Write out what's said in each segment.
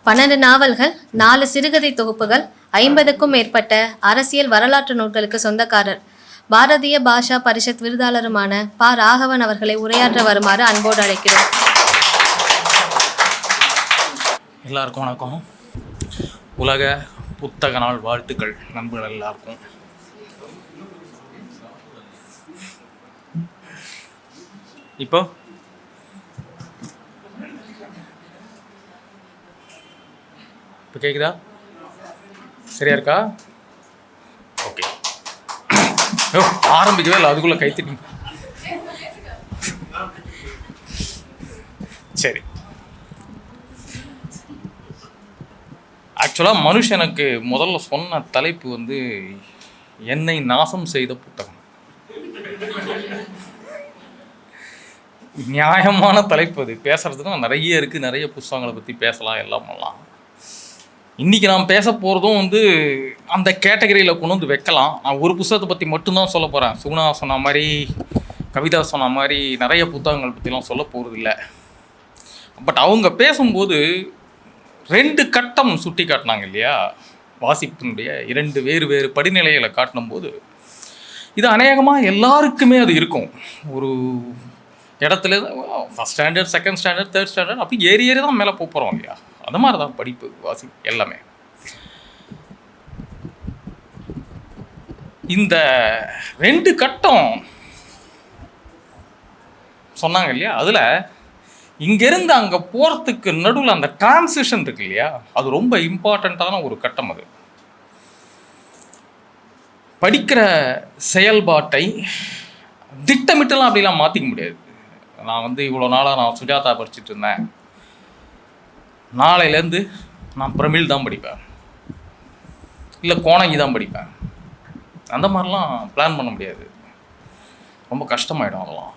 12 நாவல்கள், 4 சிறுகதை தொகுப்புகள், 50க்கும் மேற்பட்ட அரசியல் வரலாற்று நூல்களுக்கு சொந்தக்காரர். பாரதிய பாஷா பரிஷத் விருதாளருமான ப. ராகவன் அவர்களை உரையாற்ற வருமாறு அன்போடு அழைக்கிறோம். எல்லாருக்கும் வணக்கம். உலக புத்தக நாள் வாழ்த்துக்கள் நண்பர்கள் எல்லாருக்கும். இப்போ கேட்குதா? சரியா இருக்கா? ஓகே. ஆரம்பிக்கவே இல்லை, அதுக்குள்ளே கைத்தட்டி. சரி, ஆக்சுவலாக மனுஷனுக்கு முதல்ல சொன்ன தலைப்பு வந்து என்னை நாசம் செய்த புத்தகம். நியாயமான தலைப்பு அது. பேசுறதுக்கும் நிறைய இருக்குது, நிறைய புத்தகங்களை பற்றி பேசலாம், எல்லாம் பண்ணலாம். இன்றைக்கி நான் பேச போகிறதும் வந்து அந்த கேட்டகரியில் கொண்டு வந்து வைக்கலாம். நான் ஒரு புத்தகத்தை பற்றி மட்டும்தான் சொல்ல போகிறேன். சுகுணா சொன்ன மாதிரி, கவிதா சொன்ன மாதிரி நிறைய புத்தகங்கள் பற்றிலாம் சொல்ல போகிறது இல்லை. பட் அவங்க பேசும்போது 2 கட்டம் சுட்டி காட்டினாங்க இல்லையா? வாசிப்பினுடைய 2 வேறு படிநிலைகளை காட்டினும்போது இது அநேகமாக எல்லாருக்குமே அது இருக்கும். ஒரு இடத்துல first standard, second standard, third standard அப்படி ஏறி தான் மேலே போகிறோம் இல்லையா? அது மாதிரி தான் படிப்பு, வாசிப்பு எல்லாமே. இந்த 2 கட்டம் சொன்னாங்க இல்லையா? அதில் இங்கேருந்து அங்கே போகிறதுக்கு நடுவில் அந்த டிரான்சிஷன் இருக்கு இல்லையா? அது ரொம்ப இம்பார்ட்டண்ட்டான ஒரு கட்டம். அது படிக்கிற செயல்பாட்டை திட்டமிட்டெல்லாம் அப்படிலாம் மாற்றிக்க முடியாது. நான் வந்து இவ்வளோ நாளாக நான் சுஜாதா படிச்சுட்டு இருந்தேன், நாளையிலேருந்து நான் பிரமிழ் தான் படிப்பேன், இல்லை கோணங்கி தான் படிப்பேன், அந்த மாதிரிலாம் பிளான் பண்ண முடியாது. ரொம்ப கஷ்டமாயிடும். அதெல்லாம்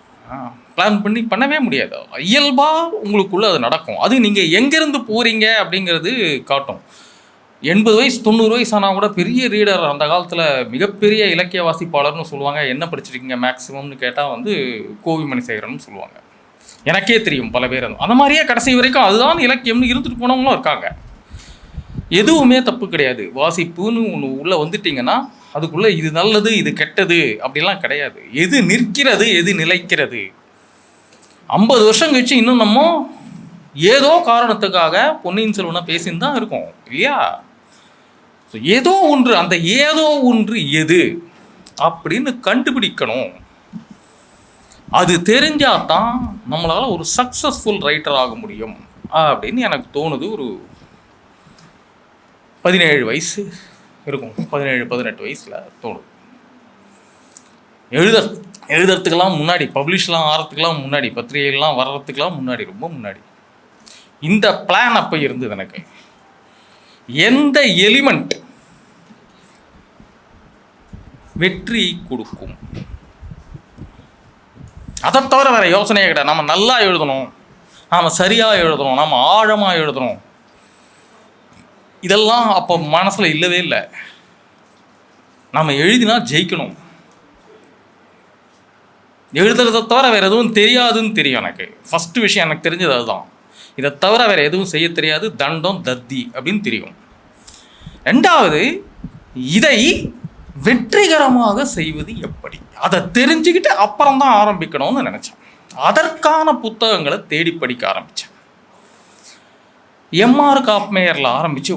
பிளான் பண்ணவே முடியாது. இயல்பாக உங்களுக்குள்ளே அது நடக்கும். அது நீங்கள் எங்கேருந்து போகிறீங்க அப்படிங்கிறது காட்டும். 80 வயசு 90 வயசு ஆனால் கூட பெரிய ரீடர், அந்த காலத்தில் மிகப்பெரிய இலக்கிய வாசிப்பாளர்னு சொல்லுவாங்க. என்ன படிச்சிருக்கீங்க மேக்ஸிமம்னு கேட்டால் வந்து கோவிமணி சேகரன்னு சொல்லுவாங்க. எனக்கே தெரியும் பல பேர் அந்த மாதிரியே கடைசி வரைக்கும் அதுதான் இலக்கியம்னு இருந்துட்டு போனவங்களும் இருக்காங்க. எதுவுமே தப்பு கிடையாது. வாசிப்புன்னு ஒன்று உள்ளே வந்துட்டிங்கன்னா அதுக்குள்ளே இது நல்லது இது கெட்டது அப்படிலாம் கிடையாது. எது நிற்கிறது, எது நிலைக்கிறது. 50 வருஷம் கழிச்சு இன்னும் நம்ம ஏதோ காரணத்துக்காக பொன்னியின் செல்வனை பேசின்னு தான் இருக்கோம் இல்லையா? ஸோ ஏதோ ஒன்று, அந்த ஏதோ ஒன்று எது அப்படின்னு கண்டுபிடிக்கணும். அது தெரிஞ்சாதான் நம்மளால் ஒரு சக்ஸஸ்ஃபுல் ரைட்டர் ஆக முடியும் அப்படின்னு எனக்கு தோணுது. ஒரு 17 வயசு இருக்கும், 17-18 வயசில் தோணுது. எழுதுறதுக்கெல்லாம் முன்னாடி, பப்ளிஷ்லாம் ஆகிறதுக்கெல்லாம் முன்னாடி, பத்திரிகைகள்லாம் வர்றதுக்கெல்லாம் முன்னாடி, ரொம்ப முன்னாடி இந்த பிளான் அப்போ இருந்தது எனக்கு. எந்த எலிமெண்ட் வெற்றி கொடுக்கும், அதை தவிர வேறு யோசனையே கிடையாது. நம்ம நல்லா எழுதணும், நாம் சரியாக எழுதணும், நாம் ஆழமாக எழுதணும், இதெல்லாம் அப்போ மனசில் இல்லவே இல்லை. நாம் எழுதினா ஜெயிக்கணும், எழுதுறதை தவிர வேறு எதுவும் தெரியாதுன்னு தெரியும் எனக்கு. ஃபஸ்ட்டு விஷயம் எனக்கு தெரிஞ்சது அதுதான். இதை தவிர வேறு எதுவும் செய்ய தெரியாது, தண்டம் தத்தி அப்படின்னு தெரியும். 2வது, இதை வெற்றிகரமாக செய்வது எப்படி, அதை தெரிஞ்சுக்கிட்டு அப்புறம் தான் ஆரம்பிக்கணும்னு நினச்சேன். அதற்கான புத்தகங்களை தேடி படிக்க ஆரம்பித்தேன். எம்ஆர் காப்மேயரில் ஆரம்பித்து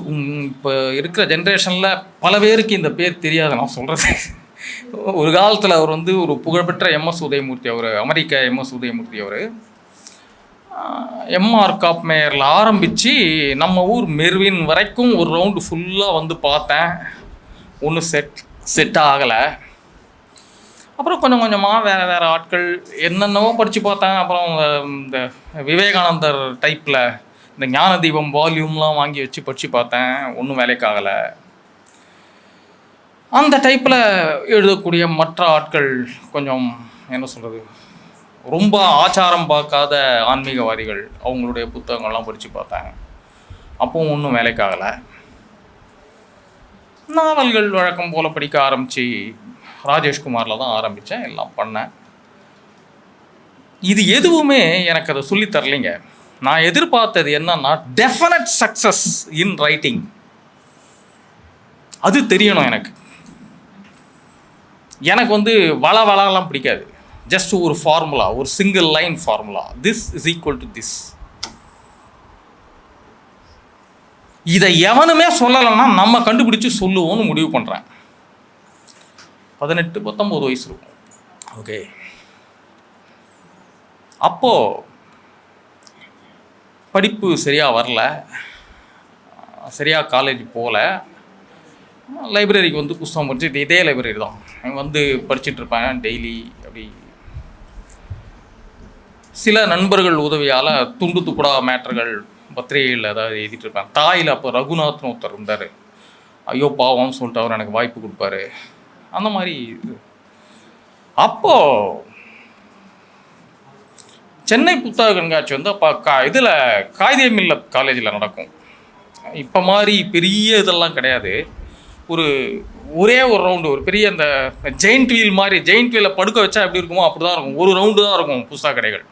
இப்போ இருக்கிற ஜென்ரேஷனில் பல பேருக்கு இந்த பேர் தெரியாது. நான் சொல்கிறது, ஒரு காலத்தில் அவர் வந்து ஒரு புகழ்பெற்ற எம்எஸ் உதயமூர்த்தி, அவர் அமெரிக்க எம்எஸ் உதயமூர்த்தி. அவர் எம்ஆர் காப்மேயரில் ஆரம்பித்து நம்ம ஊர் மெர்வின் வரைக்கும் ஒரு ரவுண்டு ஃபுல்லாக வந்து பார்த்தேன். ஒன்றும் செட் ஆகலை. அப்புறம் கொஞ்சம் கொஞ்சமாக வேறு ஆட்கள் என்னென்னவோ படித்து பார்த்தேன். அப்புறம் இந்த விவேகானந்தர் டைப்பில் இந்த ஞான தீபம் வால்யூம்லாம் வாங்கி வச்சு படித்து பார்த்தேன். ஒன்றும் வேலைக்காகலை. அந்த டைப்பில் எழுதக்கூடிய மற்ற ஆட்கள் கொஞ்சம் என்ன சொல்கிறது, ரொம்ப ஆச்சாரம் பார்க்காத ஆன்மீகவாதிகள், அவங்களுடைய புத்தகங்கள்லாம் படித்து பார்த்தாங்க. அப்போவும் ஒன்றும் வேலைக்காகலை. நாவல்கள் வழக்கம் போல் படிக்க ஆரம்பித்து ராஜேஷ்குமாரில் தான் ஆரம்பித்தேன், எல்லாம் பண்ணேன். இது எதுவுமே எனக்கு அதை சொல்லித்தரலைங்க. நான் எதிர்பார்த்தது என்னன்னா டெஃபினட் சக்ஸஸ் இன் ரைட்டிங். அது தெரியணும் எனக்கு. எனக்கு வந்து வளவலாம் பிடிக்காது. ஜஸ்ட் ஒரு ஃபார்முலா, ஒரு single line formula, this is equal to this. இதை எவனுமே சொல்லலைன்னா நம்ம கண்டுபிடிச்சு சொல்லுவோம்னு முடிவு பண்ணுறேன். 18-19 வயசு இருக்கும். ஓகே, அப்போது படிப்பு சரியாக வரல, சரியாக காலேஜ் போகல. லைப்ரரிக்கு வந்து புத்தகம் படிச்சு, இதே லைப்ரரி தான் வந்து படிச்சுட்ருப்பேன் டெய்லி. அப்படி சில நண்பர்கள் உதவியால் துண்டு துக்குடா மேட்டர்கள் பத்திரிகையில் ஏதாவது எழுதிட்டுருப்பேன். தாயில் அப்போ ரகுநாத்னு ஒருத்தர் இருந்தார். ஐயோ பாவம்னு சொல்லிட்டு அவர் எனக்கு வாய்ப்பு கொடுப்பாரு. அந்த மாதிரி அப்போது சென்னை புத்தக கண்காட்சி வந்து அப்போ இதில் காயிதே மில்லத் காலேஜில் நடக்கும். இப்போ மாதிரி பெரிய இதெல்லாம் கிடையாது. ஒரே ஒரு ரவுண்டு, ஒரு பெரிய அந்த ஜெயிண்ட் வீல் மாதிரி, ஜெயிண்ட் வீலில் படுக்க வச்சா எப்படி இருக்குமோ அப்படி தான் இருக்கும். ஒரு ரவுண்டு தான் இருக்கும் புத்தக கடைகள்.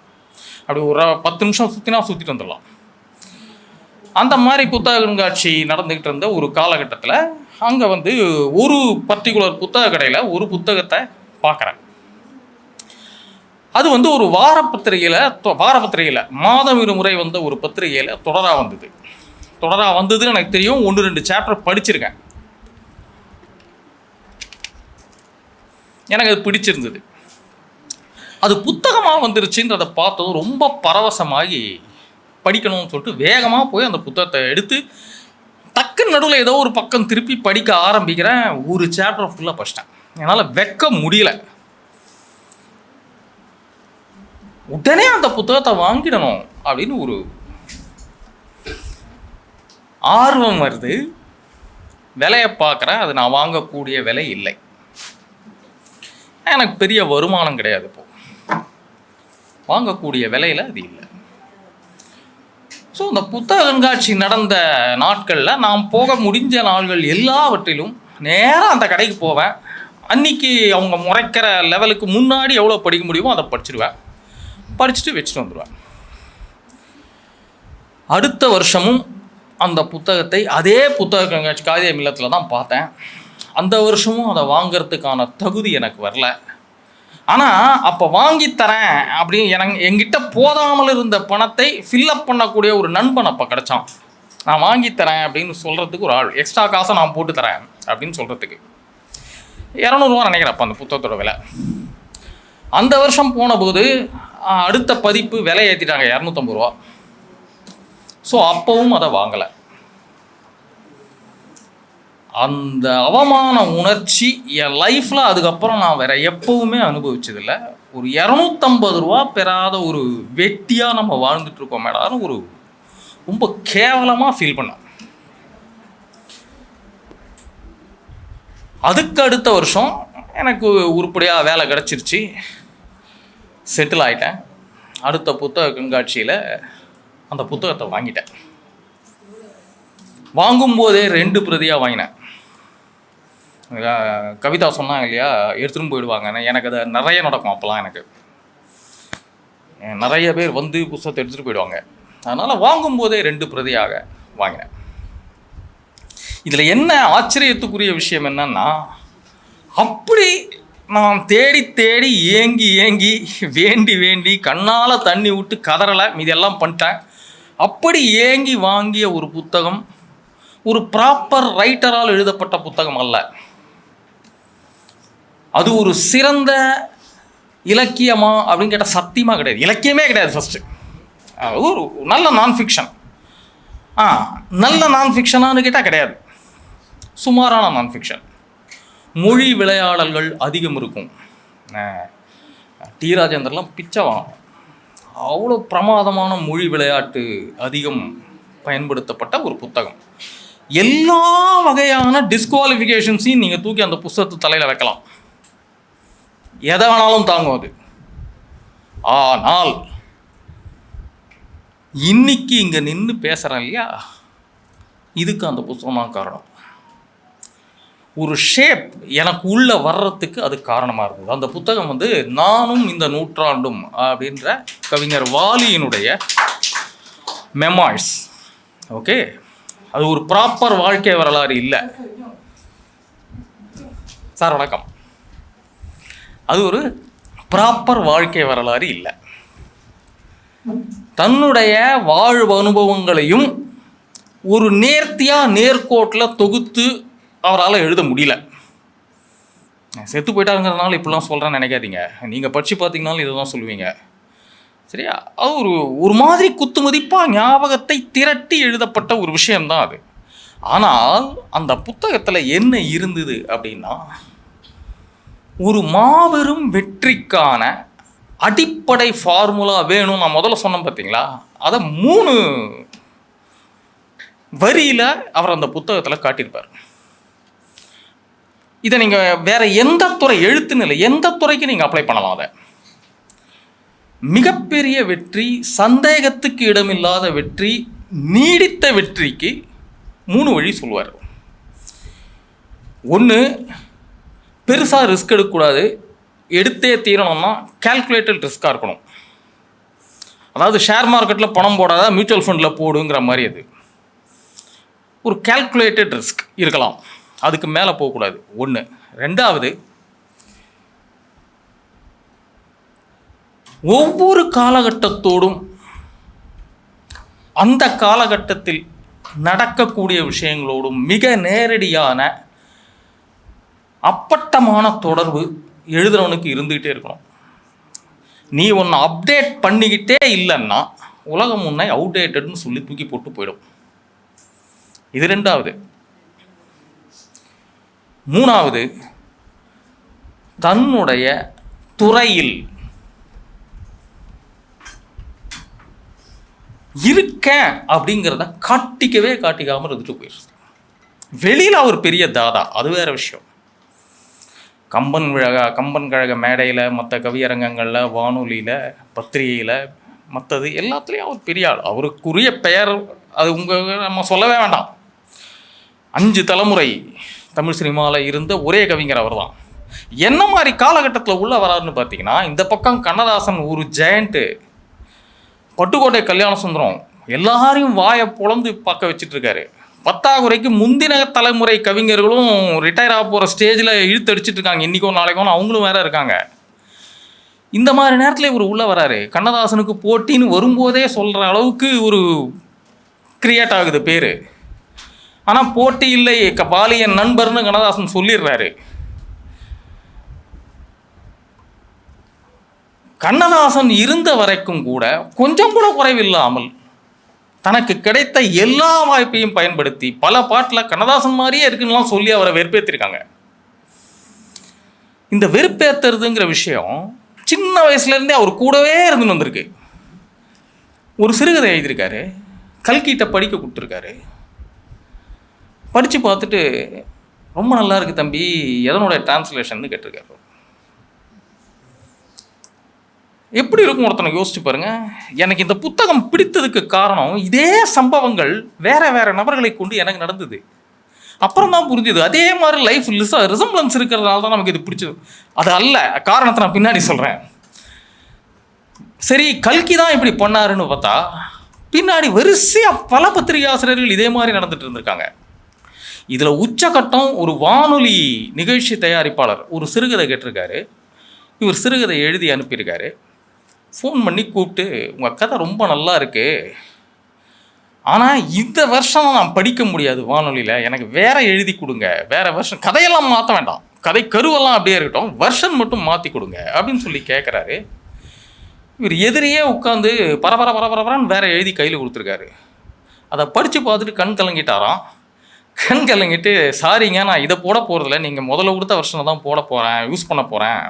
அப்படி ஒரு 10 நிமிஷம் சுற்றிட்டு வந்துடலாம். அந்த மாதிரி புத்தக கண்காட்சி நடந்துக்கிட்டு இருந்த ஒரு காலகட்டத்தில் அங்கே வந்து ஒரு பர்டிகுலர் புத்தக கடையில் ஒரு புத்தகத்தை பார்க்குறேன். அது வந்து ஒரு வாரப்பத்திரிகையில் மாதம் இருமுறை வந்த ஒரு பத்திரிகையில் தொடராக வந்ததுன்னு எனக்கு தெரியும். 1-2 சாப்டர் படிச்சிருக்கேன். எனக்கு அது பிடிச்சிருந்தது. அது புத்தகமாக வந்துருச்சுன்றதை பார்த்தது ரொம்ப பரவசமாகி படிக்கணும்னு சொல்லிட்டு வேகமாக போய் அந்த புத்தகத்தை எடுத்து டக்கு நடுவில் ஏதோ ஒரு பக்கம் திருப்பி படிக்க ஆரம்பிக்கிறேன். ஒரு சாப்டர் ஃபுல்லாக படிச்சிட்டேன். என்னால் வைக்க முடியல. உடனே அந்த புத்தகத்தை வாங்கிடணும் அப்படின்னு ஒரு ஆர்வம் வருது. விலையை பார்க்குறேன். அது நான் வாங்கக்கூடிய விலை இல்லை. எனக்கு பெரிய வருமானம் கிடையாது. இப்போது வாங்கக்கூடிய விலையில் அது இல்லை. ஸோ இந்த புத்தக கண்காட்சி நடந்த நாட்களில் நான் போக முடிஞ்ச நாள்கள் எல்லாவற்றிலும் நேராக அந்த கடைக்கு போவேன். அன்றைக்கி அவங்க முறைக்கிற லெவலுக்கு முன்னாடி எவ்வளோ படிக்க முடியுமோ அதை படிச்சுடுவேன். படிச்சுட்டு வச்சுட்டு வந்துடுவேன். அடுத்த வருஷமும் அந்த புத்தகத்தை அதே புத்தக கண்காட்சி காயிதே மில்லத்தில் தான் பார்த்தேன். அந்த வருஷமும் அதை வாங்கிறதுக்கான தகுதி எனக்கு வரல. ஆனால் அப்போ வாங்கித்தரேன் அப்படின்னு என்கிட்ட போதாமல் இருந்த பணத்தை ஃபில்லப் பண்ணக்கூடிய ஒரு நண்பன் அப்போ கிடச்சான். நான் வாங்கித்தரேன் அப்படின்னு சொல்கிறதுக்கு ஒரு ஆள், எக்ஸ்ட்ரா காசை நான் போட்டு தரேன் அப்படின்னு சொல்கிறதுக்கு. 200 ரூபா நினைக்கிறேன் அப்போ அந்த புத்தகத்தோட விலை. அந்த வருஷம் போனபோது அடுத்த பதிப்பு விலை ஏற்றிட்டாங்க 250 ரூபா. ஸோ அப்போவும் அதை வாங்கலை. அந்த அவமான உணர்ச்சி என் லைஃப்பில் அதுக்கப்புறம் நான் வேறு எப்போவுமே அனுபவிச்சதில்லை. ஒரு 250 ரூபா பெறாத ஒரு வெட்டியாக நம்ம வாழ்ந்துட்டுருக்கோம் மேடம், ஒரு ரொம்ப கேவலமாக ஃபீல் பண்ணேன். அதுக்கு அடுத்த வருஷம் எனக்கு உருப்படியாக வேலை கிடச்சிருச்சு, செட்டில் ஆகிட்டேன். அடுத்த புத்தக கண்காட்சியில் அந்த புத்தகத்தை வாங்கிட்டேன். வாங்கும்போதே 2 பிரதியாக வாங்கினேன். கவிதா சொன்னாங்க இல்லையா, எடுத்துகிட்டு போயிடுவாங்க. எனக்கு அது நிறைய நடக்கும். அப்போல்லாம் எனக்கு நிறைய பேர் வந்து புத்தகத்தை எடுத்துகிட்டு போயிடுவாங்க. அதனால் வாங்கும்போதே 2 பிரதியாக வாங்கினேன். இதில் என்ன ஆச்சரியத்துக்குரிய விஷயம் என்னன்னா, அப்படி நான் தேடி தேடி ஏங்கி வேண்டி கண்ணால் தண்ணி விட்டு கதறலை, மீதெல்லாம் பண்ணிட்டேன். அப்படி ஏங்கி வாங்கிய ஒரு புத்தகம் ஒரு ப்ராப்பர் ரைட்டரால் எழுதப்பட்ட புத்தகம் அல்ல. அது ஒரு சிறந்த இலக்கியமா அப்படின்னு கேட்டால் சத்தியமாக கிடையாது. இலக்கியமே கிடையாது. ஃபஸ்ட்டு ஒரு நல்ல நான் ஃபிக்ஷன். நல்ல நான் ஃபிக்ஷனானு கேட்டால் கிடையாது. சுமாரான நான் ஃபிக்ஷன். மொழி விளையாடல்கள் அதிகம் இருக்கும். டி ராஜேந்தர்லாம் பிச்சைவான். அவ்வளோ பிரமாதமான மொழி விளையாட்டு அதிகம் பயன்படுத்தப்பட்ட ஒரு புத்தகம். எல்லா வகையான டிஸ்குவாலிஃபிகேஷன்ஸையும் நீங்கள் தூக்கி அந்த புத்தகத்து தலையில் வைக்கலாம். எதை வேணாலும் தாங்கும் அது. ஆனால் இன்னைக்கு இங்கே நின்று பேசுகிறேன் இல்லையா, இதுக்கு அந்த புத்தகம் தான் காரணம். ஒரு ஷேப் எனக்கு உள்ளே வர்றதுக்கு அது காரணமாக இருந்தது. அந்த புத்தகம் நானும் இந்த நூற்றாண்டும் அப்படின்ற கவிஞர் வாலியினுடைய மெமாய்ஸ். ஓகே, அது ஒரு ப்ராப்பர் வாழ்க்கை வரலாறு இல்லை. சார் வணக்கம். அது ஒரு ப்ராப்பர் வாழ்க்கை வரலாறு இல்லை. தன்னுடைய வாழ்வு அனுபவங்களையும் ஒரு நேர்கோட்டில் தொகுத்து அவரால் எழுத முடியல. செத்து போயிட்டாருங்கிறதுனால இப்படிலாம் சொல்கிறேன்னு நினைக்காதீங்க. நீங்கள் படித்து பார்த்தீங்கனாலும் இதை தான் சொல்லுவீங்க. சரியா? அது ஒரு மாதிரி குத்து மதிப்பாக ஞாபகத்தை திரட்டி எழுதப்பட்ட ஒரு விஷயம்தான் அது. ஆனால் அந்த புத்தகத்தில் என்ன இருந்தது அப்படின்னா, ஒரு மாபெரும் வெற்றிக்கான அடிப்படை ஃபார்முலா வேணும். நான் முதல்ல சொன்னேன் பார்த்தீங்களா, அதை 3 வரியில் அவர் அந்த புத்தகத்தில் காட்டியிருப்பார். இதை நீங்கள் வேறு எந்த துறை, எழுத்துன்னு இல்லை, எந்த துறைக்கு நீங்கள் அப்ளை பண்ணலாம். அதை மிகப்பெரிய வெற்றி, சந்தேகத்துக்கு இடமில்லாத வெற்றி, நீடித்த வெற்றிக்கு 3 வழி சொல்லுவார். 1, பெருசாக ரிஸ்க் எடுக்கக்கூடாது, எடுத்தே தீரணும்னா கால்குலேட்டட் ரிஸ்க்காக இருக்கணும். அதாவது ஷேர் மார்க்கெட்டில் பணம் போடாத, மியூச்சுவல் ஃபண்டில் போடுங்கிற மாதிரி. அது ஒரு கால்குலேட்டட் ரிஸ்க் இருக்கலாம், அதுக்கு மேலே போகக்கூடாது. 1. 2வது, ஒவ்வொரு காலகட்டத்தோடும் அந்த காலகட்டத்தில் நடக்கக்கூடிய விஷயங்களோடும் மிக நேரடியான அப்பட்டமான தொடர்பு எழுதுறவனுக்கு இருந்துக்கிட்டே இருக்கணும். நீ ஒன்று அப்டேட் பண்ணிக்கிட்டே இல்லைன்னா உலகம் முன்னே அவுடேட்டட்னு சொல்லி தூக்கி போட்டு போயிடும். இது 2வது. 3வது, தன்னுடைய துறையில் இருக்கேன் அப்படிங்கிறத காட்டிக்காமல் இருந்துட்டு போயிடுச்சு. வெளியில் அவர் பெரிய தாதா, அது வேற விஷயம். கம்பன் கழக மேடையில், மற்ற கவியரங்கங்களில், வானொலியில், பத்திரிகையில், மற்றது எல்லாத்துலேயும் அவர் பெரிய ஆள். அவருக்குரிய பெயர் அது நம்ம சொல்லவே வேண்டாம். 5 தலைமுறை தமிழ் சினிமாவில் இருந்த ஒரே கவிஞர் அவர் தான். என்ன மாதிரி காலகட்டத்தில் உள்ள வராருன்னு பார்த்தீங்கன்னா, இந்த பக்கம் கண்ணதாசன் ஒரு ஜெயண்ட்டு, பட்டுக்கோட்டை கல்யாண சுந்தரம் எல்லாரையும் வாயை பொழந்து பார்க்க வச்சுட்ருக்காரு. பத்தாக்குறைக்கு முந்தின தலைமுறை கவிஞர்களும் ரிட்டையர் ஆக போகிற ஸ்டேஜில் இழுத்தடிச்சிட்டு இருக்காங்க. இன்றைக்கோ நாளைக்கோ அவங்களும் வேற இருக்காங்க. இந்த மாதிரி நேரத்தில் இவர் உள்ளே வராரு. கண்ணதாசனுக்கு போட்டின்னு வரும்போதே சொல்கிற அளவுக்கு ஒரு கிரியேட் ஆகுது பேர். ஆனால் போட்டி இல்லை, பாலியன் நண்பர்னு கண்ணதாசன் சொல்லிடுறாரு. கண்ணதாசன் இருந்த வரைக்கும் கூட கொஞ்சம் கூட குறைவில்லாமல் தனக்கு கிடைத்த எல்லா வாய்ப்பையும் பயன்படுத்தி பல பாட்டில் கண்ணதாசன் மாதிரியே இருக்குன்னுலாம் சொல்லி அவரை வெறுப்பேற்றிருக்காங்க. இந்த வெறுப்பேற்றுறதுங்கிற விஷயம் சின்ன வயசுலேருந்தே அவர் கூடவே இருந்துன்னு வந்திருக்கு. ஒரு சிறுகதை எழுதியிருக்காரு, கல்கிட்ட படிக்க கொடுத்துருக்காரு. படித்து பார்த்துட்டு ரொம்ப நல்லா இருக்குது தம்பி, எதனுடைய டிரான்ஸ்லேஷன் கேட்டிருக்காரு. எப்படி இருக்கும் ஒருத்தனை யோசிச்சு பாருங்க. எனக்கு இந்த புத்தகம் பிடித்ததுக்கு காரணம் இதே சம்பவங்கள் வேற நபர்களை கொண்டு எனக்கு நடந்தது. அப்புறம் தான் புரிஞ்சுது, அதே மாதிரி லைஃப் ரிசம்பிளன்ஸ் இருக்கிறதுனால தான் நமக்கு இது பிடிச்சது. அது அல்ல, காரணத்தை நான் பின்னாடி சொல்கிறேன். சரி, கல்கி தான் இப்படி பண்ணாருன்னு பார்த்தா பின்னாடி வரிசையாக பல பத்திரிகை ஆசிரியர்கள் இதே மாதிரி நடந்துட்டு இருந்திருக்காங்க. இதில் உச்சகட்டம் ஒரு வானொலி நிகழ்ச்சி தயாரிப்பாளர் ஒரு சிறுகதை கேட்டிருக்காரு. இவர் சிறுகதை எழுதி அனுப்பியிருக்காரு. ஃபோன் பண்ணி கூப்பிட்டு, உங்கள் கதை ரொம்ப நல்லா இருக்குது, ஆனால் இந்த வருஷம் நான் படிக்க முடியாது வானொலியில், எனக்கு வேற எழுதி கொடுங்க, வேற வருஷம், கதையெல்லாம் மாற்ற வேண்டாம், கதை கருவெல்லாம் அப்படியே இருக்கட்டும், வருஷன் மட்டும் மாற்றி கொடுங்க அப்படின்னு சொல்லி கேட்குறாரு. இவர் எதிரியே உட்காந்து பரபரன்னு வேற எழுதி கையில் கொடுத்துருக்காரு. அதை படித்து பார்த்துட்டு கண் கலங்கிட்டாராம். கண் கலங்கிட்டு, சாரிங்க நான் இதை போட போகிறதில்ல, நீங்கள் முதல்ல கொடுத்த வருஷனை தான் போட போகிறேன், யூஸ் பண்ண போகிறேன்.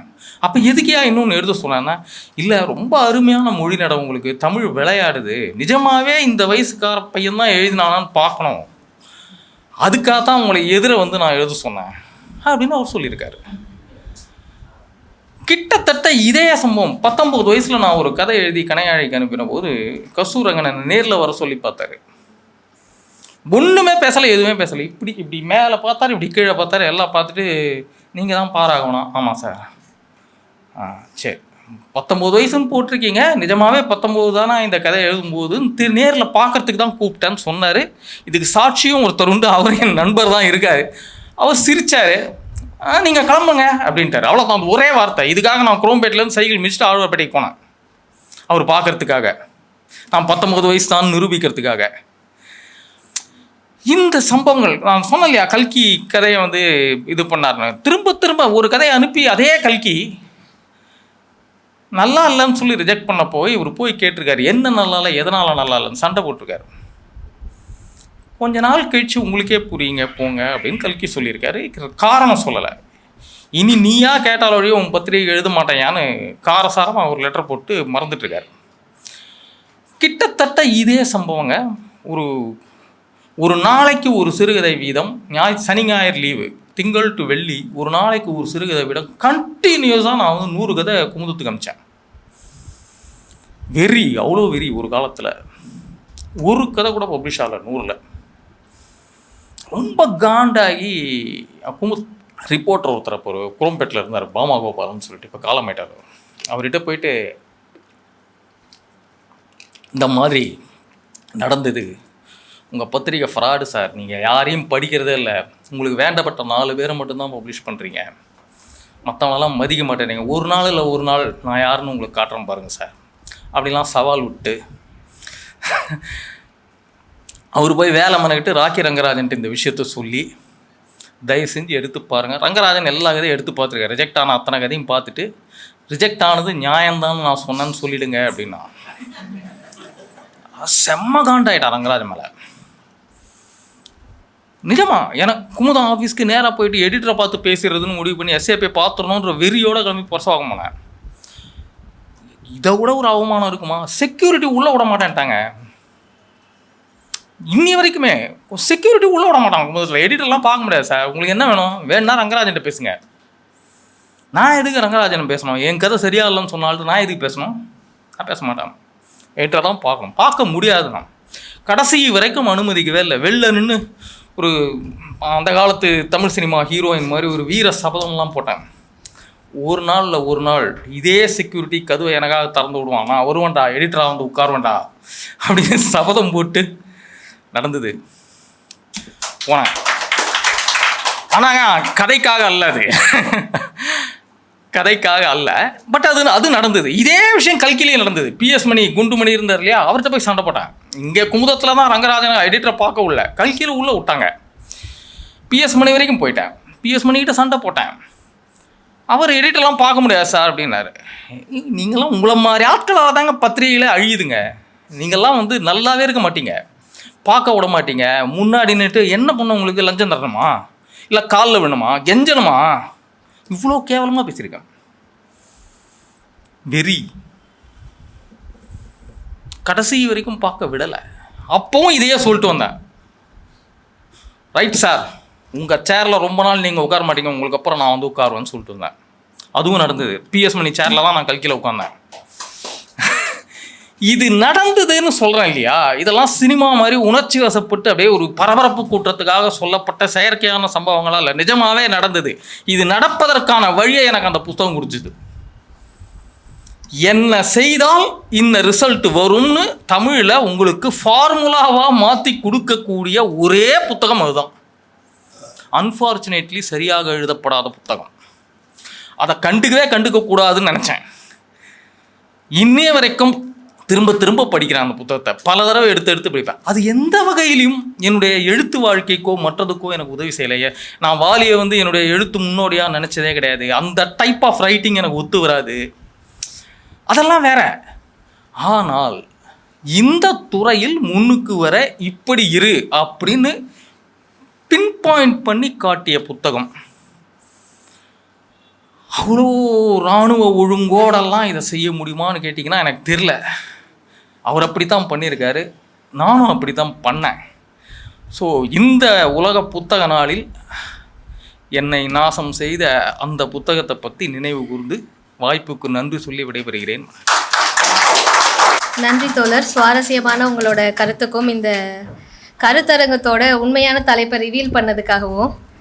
அப்போ எதுக்கியா இன்னொன்று எழுத சொன்னேன்னா, இல்லை ரொம்ப அருமையான மொழி நட, உங்களுக்கு தமிழ் விளையாடுது, நிஜமாகவே இந்த வயசுக்கார பையன் தான் எழுதினானான்னு பார்க்கணும், அதுக்காக தான் உங்களை எதிர நான் எழுத சொன்னேன் அப்படின்னு அவர் சொல்லியிருக்காரு. கிட்டத்தட்ட இதே சம்பவம் 19 வயசில் நான் ஒரு கதை எழுதி கனையாழிக்கு அனுப்பின போது கஸ்தூரங்கனை நேரில் வர சொல்லி பார்த்தாரு. ஒன்றுமே பேசலை, எதுவுமே பேசலை. இப்படி மேலே பார்த்தாரு, இப்படி கீழே பார்த்தாரு, எல்லாம் பார்த்துட்டு, நீங்கள் தான் பாராகணும். ஆமாம் சார். சரி 19 வயசுன்னு போட்டிருக்கீங்க, நிஜமாவே 19 தானே இந்த கதை எழுதும்போது நேரில் பார்க்கறதுக்கு தான் கூப்பிட்டேன்னு சொன்னார். இதுக்கு சாட்சியும் ஒருத்தர் உண்டு, அவர் என் நண்பர் தான் இருக்கார். அவர் சிரித்தார், நீங்கள் கிளம்புங்க அப்படின்ட்டார். அவ்வளோதான், ஒரே வார்த்தை. இதுக்காக நான் குரோம்பேட்டிலேருந்து சைக்கிள் மிதிச்சுட்டு ஆழ்வார்பேட்டைக்கு போனேன் அவர் பார்க்கறதுக்காக, நான் 19 வயசு தான் நிரூபிக்கிறதுக்காக. இந்த சம்பவங்கள் நான் சொன்னேன் இல்லையா, கல்கி கதையை வந்து இது பண்ணாருன்னு. திரும்ப திரும்ப ஒரு கதையை அனுப்பி அதே கல்கி நல்லா இல்லைன்னு சொல்லி ரிஜெக்ட் பண்ண போய் இவர் போய் கேட்டிருக்காரு, என்ன நல்லா இல்லை, எதனால் நல்லா இல்லைன்னு சண்டை போட்டிருக்காரு. கொஞ்ச நாள் கழிச்சு உங்களுக்கே புரியுங்க போங்க அப்படின்னு கல்கி சொல்லியிருக்காரு. காரணம் சொல்லலை. இனி நீயா கேட்டாலோடையோ உன் பத்திரிகை எழுத மாட்டேயான்னு காரசாரமாக ஒரு லெட்டர் போட்டு மறந்துட்டுருக்காரு. கிட்டத்தட்ட இதே சம்பவங்க. ஒரு நாளைக்கு ஒரு சிறுகதை வீதம், சனி ஞாயிறு லீவு, திங்கள் டு வெள்ளி ஒரு நாளைக்கு ஒரு சிறுகதை வீதம் கண்டினியூஸாக நான் வந்து 100 கதை குமுதத்துக்கு அமிச்சேன். வெறி, அவ்வளோ வெறி. ஒரு காலத்தில் ஒரு கதை கூட பப்ளிஷ் ஆகலை 100ல். ரொம்ப காண்டாகி குமுத் ரிப்போர்ட்டர் ஒருத்தர் அப்போ ஒரு குரோம்பேட்டில் இருந்தார், பாமா கோபாலன்னு சொல்லிட்டு, இப்போ காலமாயிட்டார். அவர்கிட்ட போயிட்டு இந்த மாதிரி நடந்தது, உங்கள் பத்திரிக்கை ஃப்ராடு சார், நீங்கள் யாரையும் படிக்கிறதே இல்லை, உங்களுக்கு வேண்டப்பட்ட 4 பேரை மட்டும்தான் பப்ளிஷ் பண்ணுறீங்க, மற்றவங்களெல்லாம் மதிக்க மாட்டேறீங்க, ஒரு நாள் இல்லை ஒரு நாள் நான் யாருன்னு உங்களுக்கு காட்டுறேன் பாருங்கள் சார் அப்படிலாம் சவால் விட்டு அவர் போய் வேலை மனைக்கிட்டு ராக்கி ரங்கராஜன்ட்டு இந்த விஷயத்த சொல்லி தயவு செஞ்சு எடுத்து பாருங்கள். ரங்கராஜன் எல்லா கதையும் எடுத்து பார்த்துருக்காரு. ரிஜெக்ட் ஆன அத்தனை கதையும் பார்த்துட்டு ரிஜெக்ட் ஆனது நியாயம்தான் நான் சொன்னேன்னு சொல்லிடுங்க அப்படின்னா செம்ம காண்டாயிட்டா ரங்கராஜன் மேலே. நிஜமா எனக்கு குமுதம் ஆஃபீஸ்க்கு நேராக போயிட்டு எடிட்டரை பார்த்து பேசுகிறதுன்னு முடிவு பண்ணி எஸ்ஏபி பார்த்துடணுன்ற வெறியோட கிளம்பி பரசவாக போனேன். இதை விட ஒரு அவமானம் இருக்குமா? செக்யூரிட்டி உள்ளே விட மாட்டேன்ட்டாங்க. இன்னி வரைக்குமே செக்யூரிட்டி உள்ளே விட மாட்டாங்க குமுதத்தில். எடிட்டர்லாம் பார்க்க முடியாது சார், உங்களுக்கு என்ன வேணும், வேணுன்னா ரங்கராஜன்ட்ட பேசுங்க. நான் எதுக்கு ரங்கராஜன் பேசணும்? என் கதை சரியா இல்லைன்னு சொன்னாலும் நான் எதுக்கு பேசணும்? நான் பேச மாட்டேன். எடிட்டர் தான் பார்க்கணும். பார்க்க முடியாது. நான் கடைசி வரைக்கும் அனுமதிக்கவே இல்லை. வெளில நின்று ஒரு அந்த காலத்து தமிழ் சினிமா ஹீரோயின் மாதிரி ஒரு வீர சபதம்லாம் போட்டேன். ஒரு நாள் இதே செக்யூரிட்டி கதவை எனக்காக திறந்து விடுவான், நான் வருவேன்டா, எடிட்டராக வந்து உட்காருவேன்டா அப்படின்னு சபதம் போட்டு நடந்தது. போனேன். ஆனால் கதைக்காக அல்ல, அது கதைக்காக அல்ல, பட் அது நடந்தது. இதே விஷயம் கல்கிலேயே நடந்தது. பிஎஸ் மணி குண்டுமணி இருந்தார் இல்லையா, அவர்கிட்ட போய் சண்டை போட்டேன். இங்கே குமுதத்தில் தான் ரங்கராஜன் எடிட்டரை பார்க்க உள்ள, கல்கியில் உள்ளே விட்டாங்க. பிஎஸ் மணி வரைக்கும் போயிட்டேன். பிஎஸ் மணிக்கிட்ட சண்டை போட்டேன். அவர் எடிட்டர்லாம் பார்க்க முடியாது சார் அப்படின்னாரு. நீங்களாம் உங்களை மாதிரி ஆட்களாக தாங்க பத்திரிகையில் அழியுதுங்க. நீங்கள்லாம் வந்து நல்லாவே இருக்க மாட்டீங்க, பார்க்க விட மாட்டீங்க. முன்னாடி நின்று என்ன பண்ண, உங்களுக்கு லஞ்சம் தரணுமா, இல்லை காலில் வேணுமா, கெஞ்சணுமா, இவ்வளோ கேவலமாக பேசியிருக்கேன். வெறி கடைசி வரைக்கும் பார்க்க விடலை. அப்போவும் இதையே சொல்லிட்டு வந்தேன். ரைட் சார், உங்கள் சேரில் ரொம்ப நாள் நீங்கள் உட்கார மாட்டீங்க, உங்களுக்கு அப்புறம் நான் வந்து உட்காருவேன்னு சொல்லிட்டு இருந்தேன். அதுவும் நடந்தது. பிஎஸ் மணி சேரில் தான் நான் கல்கியில் உட்காந்தேன். இது நடந்ததுன்னு சொல்கிறேன் இல்லையா, இதெல்லாம் சினிமா மாதிரி உணர்ச்சி வசப்பட்டு அப்படியே ஒரு பரபரப்பு கூட்டத்துக்காக சொல்லப்பட்ட செயற்கையான சம்பவங்களாக இல்லை, நிஜமாகவே நடந்தது. இது நடப்பதற்கான வழியை எனக்கு அந்த புத்தகம் குறிச்சிது. என்ன செய்தால் இந்த ரிசல்ட் வரும்னு தமிழில் உங்களுக்கு ஃபார்முலாவாக மாற்றி கொடுக்கக்கூடிய ஒரே புத்தகம் அதுதான். அன்ஃபார்ச்சுனேட்லி சரியாக எழுதப்படாத புத்தகம். அதை கண்டுக்கக்கூடாதுன்னு நினச்சேன். இன்னே வரைக்கும் திரும்ப திரும்ப படிக்கிறேன் அந்த புத்தகத்தை. பல தடவை எடுத்து படிப்பேன். அது எந்த வகையிலையும் என்னுடைய எழுத்து வாழ்க்கைக்கோ மற்றதுக்கோ எனக்கு உதவி செய்யலையே. நான் வாலியை வந்து என்னுடைய எழுத்து முன்னோடியாக நினச்சதே கிடையாது. அந்த டைப் ஆஃப் ரைட்டிங் எனக்கு ஒத்து வராது, அதெல்லாம் வேற. ஆனால் இந்த துறையில் முன்னுக்கு வர இப்படி இரு அப்படின்னு பின் பாயிண்ட் பண்ணி காட்டிய புத்தகம். அவ்வளோ இராணுவ ஒழுங்கோடெல்லாம் இதை செய்ய முடியுமான்னு கேட்டிங்கன்னா எனக்கு தெரில. அவர் அப்படித்தான் பண்ணியிருக்காரு, நானும் அப்படி தான் பண்ணேன். ஸோ இந்த உலக புத்தக நாளில் என்னை நாசம் செய்த அந்த புத்தகத்தை பற்றி நினைவு கூர்ந்து வாய்ப்புக்கு நன்றி சொல்லி விடைபெறுகிறேன். நன்றி தோழர். சுவாரஸ்யமான உங்களோட கருத்துக்கும் இந்த கருத்தரங்கத்தோட உண்மையான தலைப்பை ரிவீல் பண்ணதுக்காகவும்